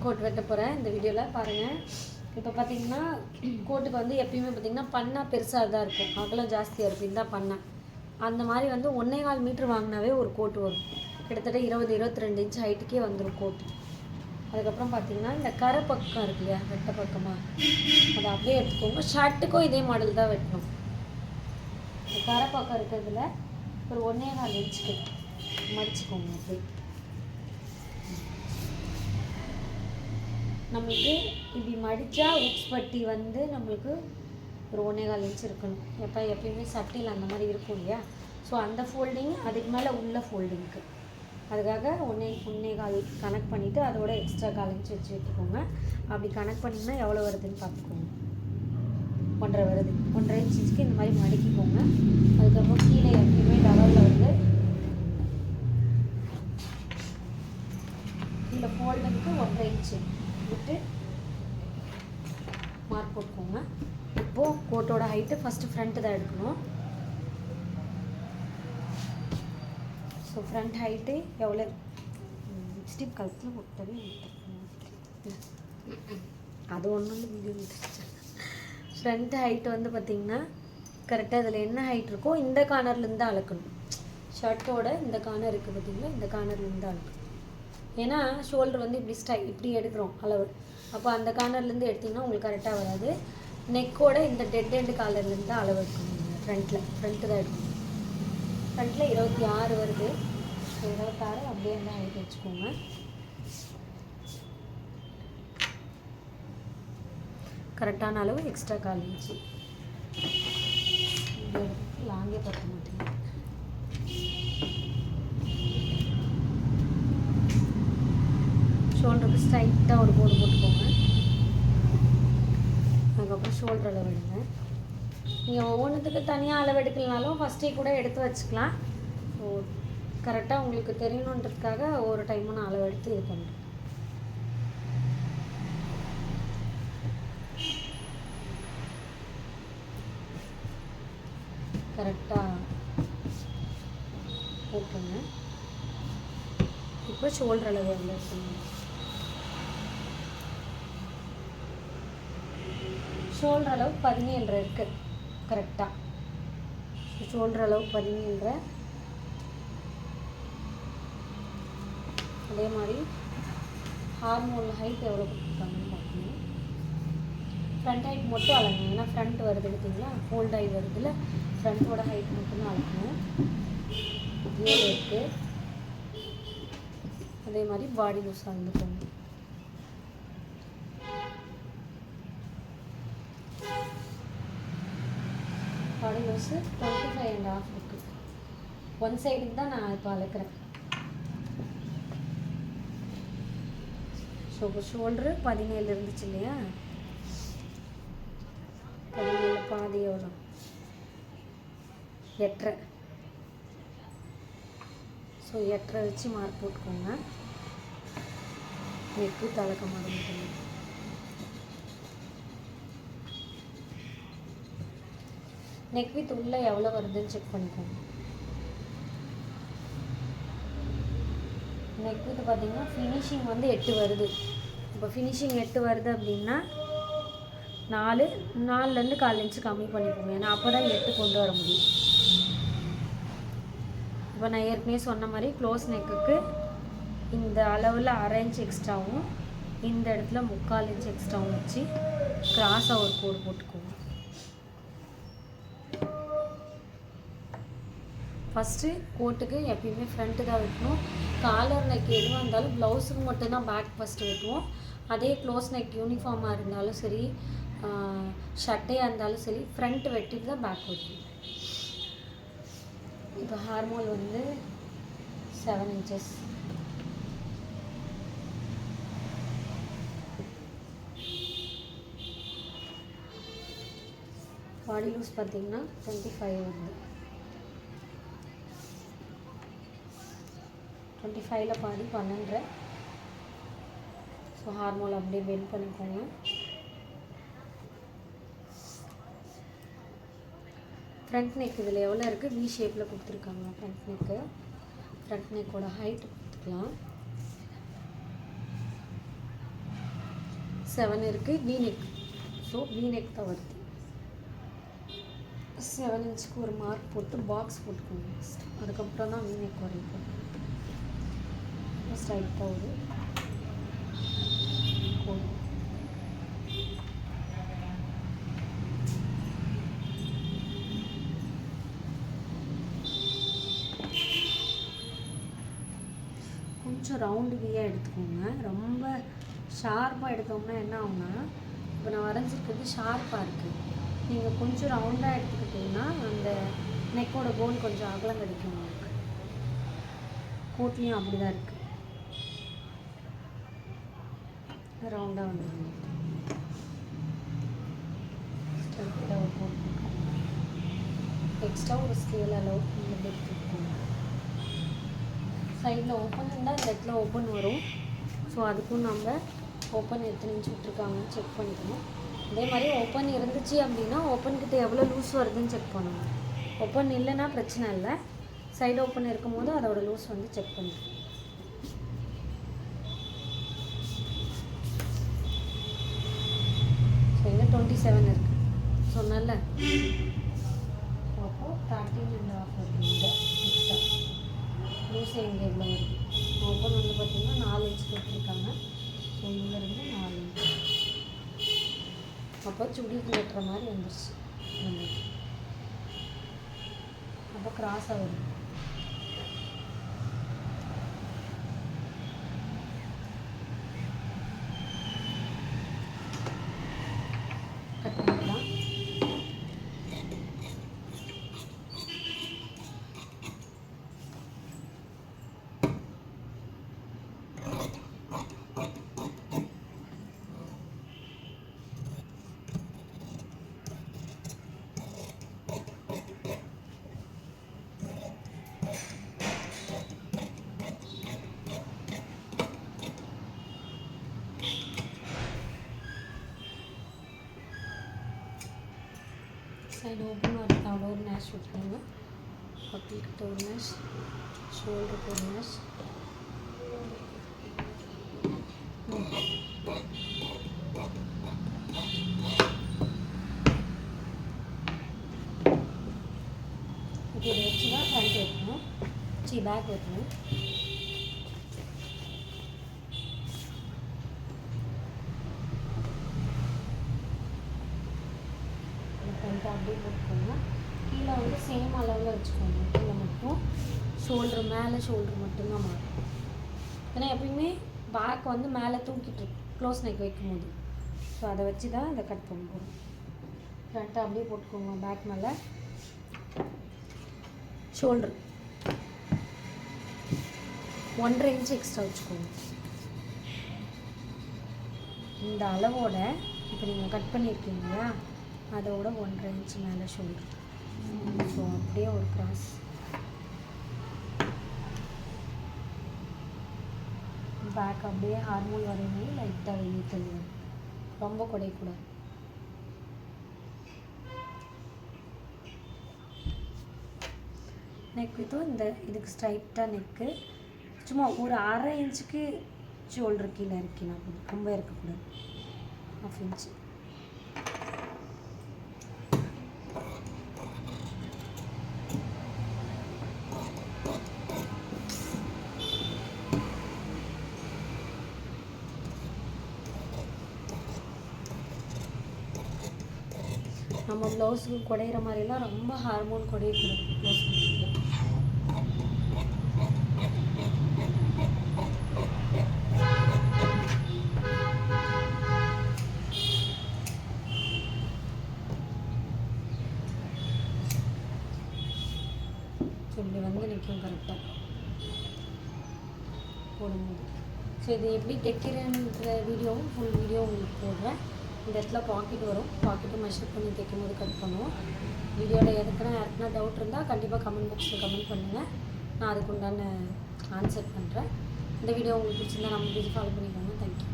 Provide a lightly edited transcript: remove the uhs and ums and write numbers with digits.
Code வெட்ட போகிறேன் இந்த வீடியோவில் பாருங்கள். இப்போ பார்த்தீங்கன்னா கோட்டுக்கு வந்து எப்பயுமே பார்த்தீங்கன்னா பண்ணா பெருசாக தான் இருக்கும், அகலம் ஜாஸ்தியாக இருக்கும். இதுதான் பண்ணா. அந்த மாதிரி வந்து 1.25 மீட்ரு வாங்கினாவே ஒரு கோட்டு வரும். கிட்டத்தட்ட 20-22 இன்ச் ஹைட்டுக்கே வந்துடும் கோட்டு. அதுக்கப்புறம் பார்த்தீங்கன்னா இந்த கரை பக்கம் இருக்கு இல்லையா, வெட்ட பக்கமாக, அதை அப்படியே எடுத்துக்கோங்க. ஷர்ட்டுக்கும் இதே மாடல் தான் வெட்டணும். இந்த கரை பக்கம் இருக்கிறதுல ஒரு 1.25 இன்ச்சுக்கு மடிச்சுக்கோங்க. அப்படி நம்மளுக்கு இப்படி மடித்தா உக்ஸ் பட்டி வந்து நம்மளுக்கு ஒரு 1.25 இன்ச் இருக்கணும். எப்பயுமே சட்டையில் அந்த மாதிரி இருக்கும் இல்லையா. ஸோ அந்த ஃபோல்டிங் அதுக்கு மேலே உள்ள ஃபோல்டிங்க்கு, அதுக்காக 1.25 கனெக்ட் பண்ணிவிட்டு அதோட எக்ஸ்ட்ரா 1/4 இன்ச் வச்சு விட்டுக்கோங்க. அப்படி கனெக்ட் பண்ணிங்கன்னா எவ்வளோ வருதுன்னு பார்த்துக்கோங்க. 1.5 வருது. 1.5 இன்ச்சுக்கு இந்த மாதிரி மடிக்கிக்கோங்க. அதுக்கப்புறம் கீழே எப்பயுமே டவலில் வந்து இந்த ஃபோல்டிங்க்கு 1.5 இன்ச்சு விட்டு மார்க் போட்டுக்கோங்க. இப்போது கோட்டோட ஹைட்டு ஃபஸ்ட்டு ஃப்ரண்ட்டு தான் எடுக்கணும். ஸோ ஃப்ரண்ட் ஹைட்டு எவ்வளோ ஸ்டிப் கழுத்தில் போட்டவே அது ஒன்றும் வீடியோ விட்டுருச்சு. ஃப்ரண்ட் ஹைட்டு வந்து பார்த்திங்கன்னா கரெக்டாக இதில் என்ன ஹைட் இருக்கோ இந்த கார்னர்லேருந்து தான் அளக்கணும். ஷர்ட்டோட இந்த கார்னர் இருக்குது பார்த்திங்களா, இந்த கார்னர்லேருந்து அளக்கணும். ஏன்னா ஷோல்டர் வந்து இப்படி எடுக்கிறோம் அளவு. அப்போ அந்த கார்னர்லேருந்து எடுத்திங்கன்னா உங்களுக்கு கரெக்டாக வராது. நெக்கோட இந்த டெட் எண்டு கார்னர்லேருந்து தான் அளவு எடுக்கணும். ஃப்ரண்ட்டு தான் எடுக்கணும். ஃப்ரண்ட்டில் 26 வருது. 26 அப்படியே தான் ஹைட் வச்சுக்கோங்க. கரெக்டான அளவு எக்ஸ்ட்ரா 1/4 இன்ச்சு. லாங்கே பற்ற மாட்டேங்குது. ஷோல்டருக்கு ஸ்ட்ரைட்டாக ஒரு கோடு போட்டுக்கோங்க. அதுக்கப்புறம் ஷோல்டர் அளவு எடுங்க. நீங்கள் ஒவ்வொன்றுத்துக்கு தனியாக அளவு எடுக்கலனாலும் ஃபஸ்ட்டே கூட எடுத்து வச்சுக்கலாம். ஸோ கரெக்டாக உங்களுக்கு தெரியணுன்றதுக்காக ஒரு டைமும் நான் அளவு எடுத்து இது பண்ணுறேன். கரெக்டாக போட்டுருங்க. இப்போ ஷோல்டர் அளவு எவ்வளோ எடுக்கணும்? ஷோல்டர் அளவு 17 இருக்குது கரெக்டாக. ஷோல்டர் அளவு 17. அதே மாதிரி ஹார்மோன் ஹைட் எவ்வளோ கொடுத்துருக்காங்கன்னு பார்க்கணும். ஃப்ரண்ட் ஹைட் மட்டும் அளக்கணும். ஏன்னா ஃப்ரண்ட் வருது பார்த்தீங்களா, ஃபோல்ட் ஆகி வருதுல, ஃப்ரண்ட்டோட ஹைட் மட்டும்தான் அளக்கணும். 7 இருக்குது. அதே மாதிரி பாடி லூஸ் அளந்துக்கோங்க. பாடி லூஸு 25.5 இருக்குது. ஒன் சைடுக்கு தான் நான் இப்போ அளக்கிறேன். ஸோ இப்போ ஷோல்ட்ரு 17 இருந்துச்சு இல்லையா, 17 பாதி எவ்வளோ? 8.5. ஸோ 8.5 வச்சு மார்க் போட்டுக்கோங்க. நெக்கு தலக்க மறந்துக்கணும். நெக் வித் உள்ளே எவ்வளோ வருதுன்னு செக் பண்ணிக்கோங்க. நெக் வித் பார்த்தீங்கன்னா ஃபினிஷிங் வந்து 8 வருது. இப்போ ஃபினிஷிங் 8 வருது அப்படின்னா 4லேருந்து 1/4 இன்ச்சு கம்மி பண்ணிக்கோங்க. ஏன்னா அப்போ தான் 8 கொண்டு வர முடியும். இப்போ நான் ஏற்கனவே சொன்ன மாதிரி க்ளோஸ் நெக்குக்கு இந்த அளவில் 1/2 இன்ச் எக்ஸ்ட்ராவும் இந்த இடத்துல 3/4 இன்ச் எக்ஸ்ட்ராவும் வச்சு கிராஸாக ஒரு கோடு போட்டுக்கோங்க. ஃபஸ்ட்டு கோட்டுக்கு எப்பயுமே ஃப்ரண்ட்டு தான் வெட்டணும். காலர் நெக் எதுவாக இருந்தாலும் ப்ளவுஸுக்கு மட்டும்தான் பேக் ஃபஸ்ட்டு வெட்டுவோம். அதே க்ளோஸ் நெக் யூனிஃபார்மாக இருந்தாலும் சரி, ஷர்ட்டையாக இருந்தாலும் சரி, ஃப்ரண்ட் வெட்டிட்டு தான் பேக் வெட்டுவோம். இப்போ ஹார்மோல் வந்து 7 இன்ச்சஸ். பாடி லூஸ் பார்த்தீங்கன்னா 25 வருது. 25ல் பாதி 12. ஸோ ஹார்மோல் அப்படியே பெண்ட் பண்ணிக்கோங்க. ஃப்ரண்ட் நெக் இதில் எவ்வளோ இருக்குது, வி ஷேப்பில் கொடுத்துருக்காங்க ஃப்ரண்ட் நெக்கு. ஃப்ரண்ட் நெக்கோட ஹைட் கொடுத்துக்கலாம். 7 இருக்குது V neck. So V neck தான் வருது. 7 இன்ச்சுக்கு ஒரு மார்க் போட்டு பாக்ஸ் போட்டுக்கோங்க ஃபஸ்ட். அதுக்கப்புறம் தான் V neck வரைக்கும் ஸ்ட்ரைட்டாக ஒரு கோடு. கொஞ்சம் ரவுண்டு வீயாக எடுத்துக்கோங்க. ரொம்ப ஷார்ப்பாக எடுத்தோம்னா என்ன ஆகும்னா, இப்போ நான் வரைஞ்சிருக்கிறது ஷார்ப்பாக இருக்குது. நீங்கள் கொஞ்சம் ரவுண்டாக எடுத்துக்கிட்டிங்கன்னா அந்த நெக்கோட போன் கொஞ்சம் அகலம் கிடைக்கும் உங்களுக்கு. கோட்லேயும் அப்படி தான் இருக்குது. ரவுண்டாக வந்துடுங்க. ஸ்ட்ரைட்டாக ஒரு கோட் போட்டுக்கோங்க. எக்ஸ்ட்ரா ஒரு ஸ்கேல் அளவு இந்த எடுத்துக்கோங்க. சைடில் ஓப்பன் இருந்தால் இந்த இடத்துல ஓப்பன் வரும். ஸோ அதுக்கும் நம்ம ஓப்பன் எத்தனை இன்ச் விட்டுருக்காங்கன்னு செக் பண்ணிக்கணும். அதே மாதிரி ஓப்பன் இருந்துச்சு அப்படின்னா ஓப்பன்கிட்ட எவ்வளோ லூஸ் வருதுன்னு செக் பண்ணணும். ஓப்பன் இல்லைன்னா பிரச்சனை இல்லை. சைடு ஓப்பன் இருக்கும்போது அதோட லூஸ் வந்து செக் பண்ணிக்கணும். ஸோ இங்கே 27 இருக்குது சொன்னல. அப்போது 13.5 வருது. இந்த எக்ஸ்ட்ரா லூஸ் எங்கே எவ்வளோ வருது. ஓப்பன் வந்து பார்த்திங்கன்னா 4 இன்ச் கொடுத்துருக்காங்க. ஸோ இங்கேருந்து 4 இன்ச். அப்போ சுடிக்கு வெட்டுற மாதிரி வந்துடுச்சு நம்மளுக்கு. அப்போ கிராஸாக வருது. கட் பண்ணிக்கலாம். சைடு ஓப்பன் வரது அவ்வளோ ஒரு மேஷ் விட்டுருங்க. பக்கத்துக்கிட்ட ஒரு மேஷ், ஷோல்டருக்கு ஒரு மேஷ். இப்போ இதை வச்சு தான் ஃப்ரண்ட் வைக்கணும். பேக் வைக்கணும். அப்படியே போட்டுக்கோங்க. கீழே வந்து சேம் அளவில் வச்சுக்கோங்க. கீழே மட்டும் ஷோல்டர் மேலே ஷோல்டர் மட்டும்தான் மாறும். ஏன்னா எப்பயுமே பேக் வந்து மேலே தூக்கிட்டு க்ளோஸ் நெக் வைக்கும்போது. ஸோ அதை வச்சு தான் இதை கட் பண்ண போகிறோம். ஃப்ரண்ட்டை அப்படியே போட்டுக்கோங்க. பேக் மேலே ஷோல்டர் 1.5 இன்ச் எக்ஸ்ட்ரா வச்சுக்கோங்க. இந்த அளவோட இப்போ நீங்கள் கட் பண்ணியிருக்கீங்க இல்லையா, அதோட 1.5 இன்ச் மேலே ஷோல்டர். ஸோ அப்படியே ஒரு கிராஸ். பேக் அப்படியே ஹார்மோன் வரையும் லைட்டாக வெளியே தள்ளுவேன். ரொம்ப குடையக்கூடாது. நெக் வித்தும் இந்த இதுக்கு ஸ்ட்ரைட்டாக நெக்கு சும்மா ஒரு 1/2 இன்ச்சுக்கு ஷோல்டர் கீழே இருக்கணும். போதும், ரொம்ப இருக்கக்கூடாது. 1/2 இன்ச்சு. நம்ம ப்ளவுஸுக்கு குடையிற மாதிரிலாம் ரொம்ப ஹார்மோன் குடையக்கூடாது ப்ளவுஸுக்கு. இப்படி வந்து நிற்கும் கரெக்டாக போடும்போது. ஸோ இது எப்படி தைக்கிறேன்ற வீடியோவும் ஃபுல் வீடியோ உங்களுக்கு போடுறேன். இந்த இடத்துல பாக்கெட் வரும். பாக்கெட்டு மெஷர் பண்ணி தைக்கும் போது கட் பண்ணுவோம். வீடியோவில் யாருக்குன்னா டவுட் இருந்தால் கண்டிப்பாக கமெண்ட் பாக்ஸில் கமெண்ட் பண்ணுங்கள். நான் அதுக்கு உண்டான ஆன்சர் பண்ணுறேன். இந்த வீடியோ உங்களுக்கு பிடிச்சிருந்தா நம்ம பேஜ் ஃபாலோ பண்ணிக்கோங்க. தேங்க்யூ.